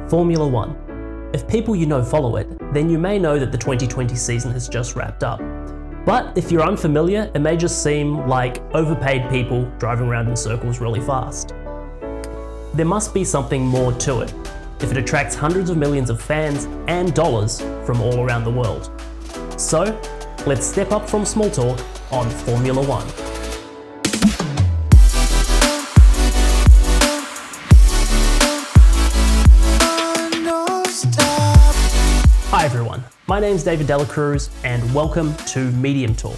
Formula One. If people you know follow it, then you may know that the 2020 season has just wrapped up. But if you're unfamiliar, it may just seem like overpaid people driving around in circles really fast. There must be something more to it, if it attracts hundreds of millions of fans and dollars from all around the world. So, let's step up from small talk on Formula One. Hi everyone, my name's David Dela Cruz and welcome to MediumTalk.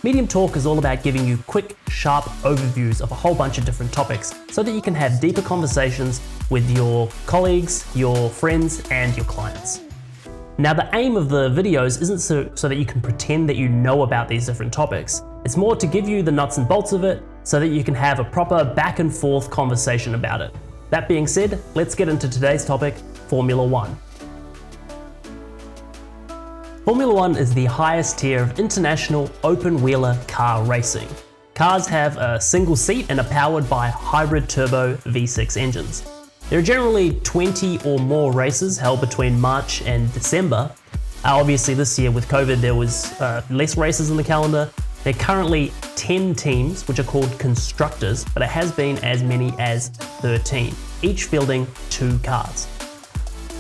MediumTalk is all about giving you quick, sharp overviews of a whole bunch of different topics so that you can have deeper conversations with your colleagues, your friends, and your clients. Now, the aim of the videos isn't so that you can pretend that you know about these different topics. It's more to give you the nuts and bolts of it so that you can have a proper back and forth conversation about it. That being said, let's get into today's topic, Formula One. Formula One is the highest tier of international open-wheeler car racing. Cars have a single seat and are powered by hybrid turbo V6 engines. There are generally 20 or more races held between March and December. Obviously this year with COVID there was less races in the calendar. There are currently 10 teams which are called constructors, but it has been as many as 13, each fielding 2 cars.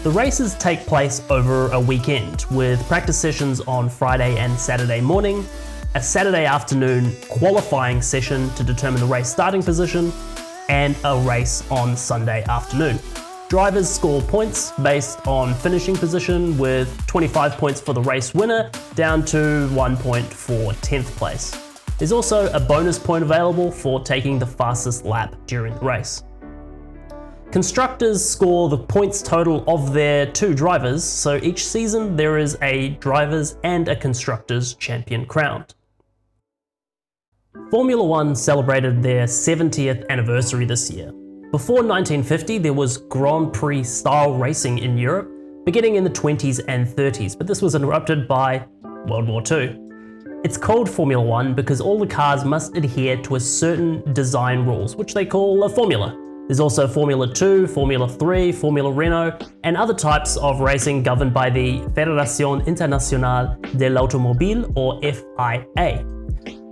The races take place over a weekend with practice sessions on Friday and Saturday morning, a Saturday afternoon qualifying session to determine the race starting position, and a race on Sunday afternoon. Drivers score points based on finishing position with 25 points for the race winner down to 1 point for 10th place. There's also a bonus point available for taking the fastest lap during the race. Constructors score the points total of their 2 drivers, so each season there is a drivers and a constructors champion crowned. Formula One celebrated their 70th anniversary this year. Before 1950 there was Grand Prix style racing in Europe, beginning in the 20s and 30s, but this was interrupted by World War II. It's called Formula One because all the cars must adhere to a certain design rules, which they call a formula. There's also Formula 2, Formula 3, Formula Renault, and other types of racing governed by the Fédération Internationale de l'Automobile, or FIA.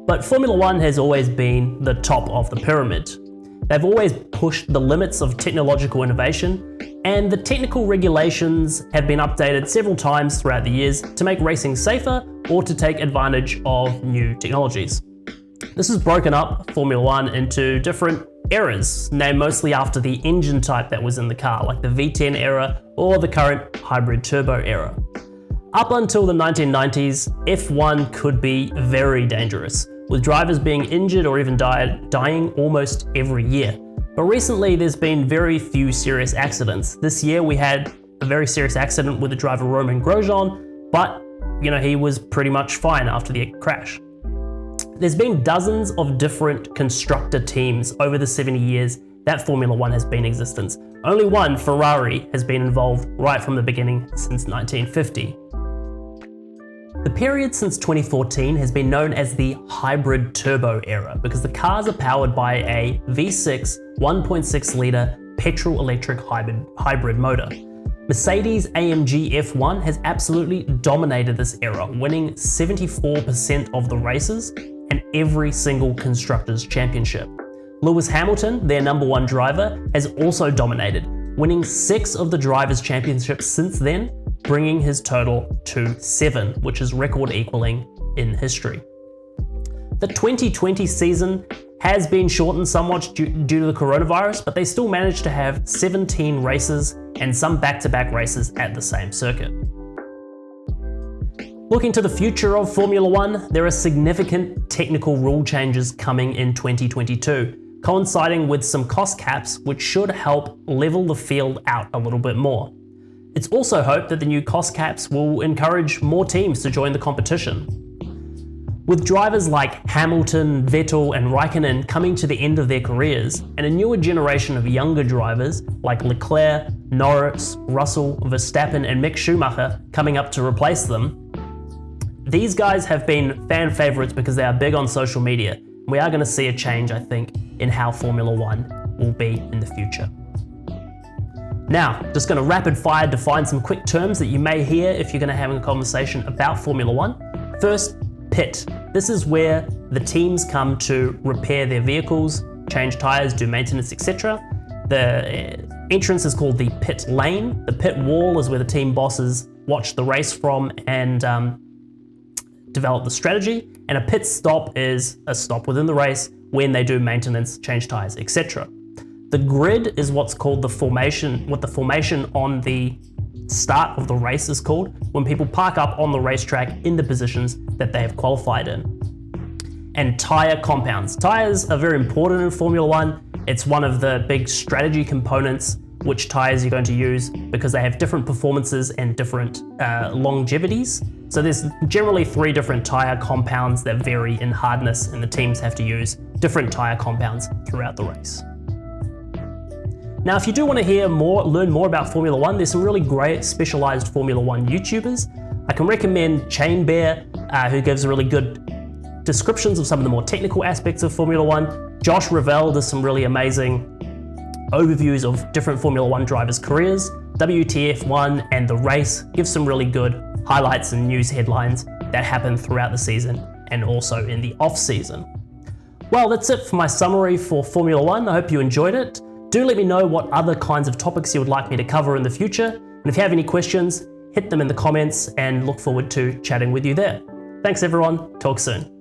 But Formula One has always been the top of the pyramid. They've always pushed the limits of technological innovation, and the technical regulations have been updated several times throughout the years to make racing safer or to take advantage of new technologies. This has broken up Formula One into different eras, named mostly after the engine type that was in the car, like the V10 era or the current hybrid turbo era. Up until the 1990s, F1 could be very dangerous, with drivers being injured or even dying almost every year. But recently there's been very few serious accidents. This year we had a very serious accident with the driver Romain Grosjean, but he was pretty much fine after the crash. There's been dozens of different constructor teams over the 70 years that Formula One has been in existence. Only one, Ferrari, has been involved right from the beginning since 1950. The period since 2014 has been known as the hybrid turbo era because the cars are powered by a V6 1.6 litre petrol-electric hybrid motor. Mercedes-AMG F1 has absolutely dominated this era, winning 74% of the races and every single Constructors' Championship. Lewis Hamilton, their number 1 driver, has also dominated, winning 6 of the Drivers' Championships since then, bringing his total to 7, which is record equaling in history. The 2020 season has been shortened somewhat due to the coronavirus, but they still managed to have 17 races and some back-to-back races at the same circuit. Looking to the future of Formula One, there are significant technical rule changes coming in 2022, coinciding with some cost caps which should help level the field out a little bit more. It's also hoped that the new cost caps will encourage more teams to join the competition. With drivers like Hamilton, Vettel and Raikkonen coming to the end of their careers, and a newer generation of younger drivers like Leclerc, Norris, Russell, Verstappen and Mick Schumacher coming up to replace them, these guys have been fan favorites because they are big on social media. We are going to see a change, I think, in how Formula One will be in the future. Now, just going to rapid fire define some quick terms that you may hear if you're going to have a conversation about Formula One. First, pit. This is where the teams come to repair their vehicles, change tires, do maintenance, etc. The entrance is called the pit lane. The pit wall is where the team bosses watch the race from and develop the strategy. And a pit stop is a stop within the race when they do maintenance, change tires, etc. The grid is what's called the formation, what the formation on the start of the race is called, when people park up on the racetrack in the positions that they have qualified in. And tyre compounds. Tyres are very important in Formula One. It's one of the big strategy components, which tyres you're going to use, because they have different performances and different longevities. So there's generally 3 different tyre compounds that vary in hardness, and the teams have to use different tyre compounds throughout the race. Now, if you do want to learn more about Formula One, there's some really great specialized Formula One YouTubers. I can recommend Chain Bear, who gives really good descriptions of some of the more technical aspects of Formula One. Josh Revell does some really amazing overviews of different Formula One drivers' careers. WTF1 and The Race give some really good highlights and news headlines that happen throughout the season and also in the off season. Well, that's it for my summary for Formula One. I hope you enjoyed it. Do let me know what other kinds of topics you would like me to cover in the future. And if you have any questions, hit them in the comments and look forward to chatting with you there. Thanks everyone, talk soon.